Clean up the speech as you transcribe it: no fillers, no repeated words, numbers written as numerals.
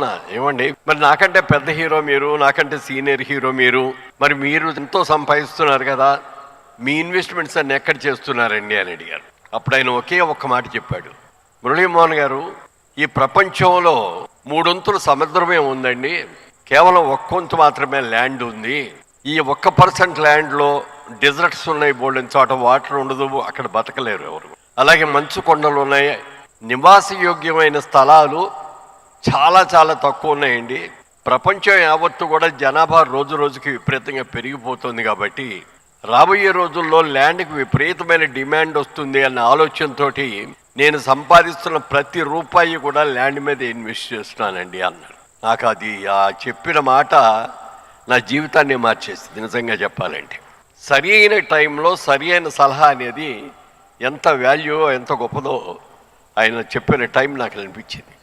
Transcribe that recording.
అన్నా, ఏమండి మరి నాకంటే పెద్ద హీరో మీరు, నాకంటే సీనియర్ హీరో మీరు, మరి మీరు ఎంతో సంపాదిస్తున్నారు కదా, మీ ఇన్వెస్ట్మెంట్స్ అన్ని ఎక్కడ చేస్తున్నారండి అని అడిగారు. అప్పుడు ఆయన ఒకే ఒక్క మాట చెప్పాడు, మురళీమోహన్ గారు, ఈ ప్రపంచంలో 3 సముద్రమే ఉందండి, కేవలం 1 మాత్రమే ల్యాండ్ ఉంది. ఈ 1% ల్యాండ్లో డెజర్ట్స్ ఉన్నాయి, బోల్డెన్ చోట వాటర్ ఉండదు, అక్కడ బతకలేరు ఎవరు. అలాగే మంచు కొండలు ఉన్నాయి, నివాసయోగ్యమైన స్థలాలు చాలా చాలా తక్కువ ఉన్నాయండి. ప్రపంచం యావత్తు కూడా జనాభా రోజు రోజుకి విపరీతంగా పెరిగిపోతుంది కాబట్టి రాబోయే రోజుల్లో ల్యాండ్కి విపరీతమైన డిమాండ్ వస్తుంది అన్న ఆలోచనతో నేను సంపాదిస్తున్న ప్రతి రూపాయి కూడా ల్యాండ్ మీద ఇన్వెస్ట్ చేస్తున్నానండి అన్నాడు. నాకు అది ఆ చెప్పిన మాట నా జీవితాన్ని మార్చేసింది నిజంగా చెప్పాలంటే. సరి అయిన టైంలో సరి అయిన సలహా అనేది ఎంత వాల్యూ, ఎంత గొప్పదో ఆయన చెప్పిన టైం నాకు అనిపించింది.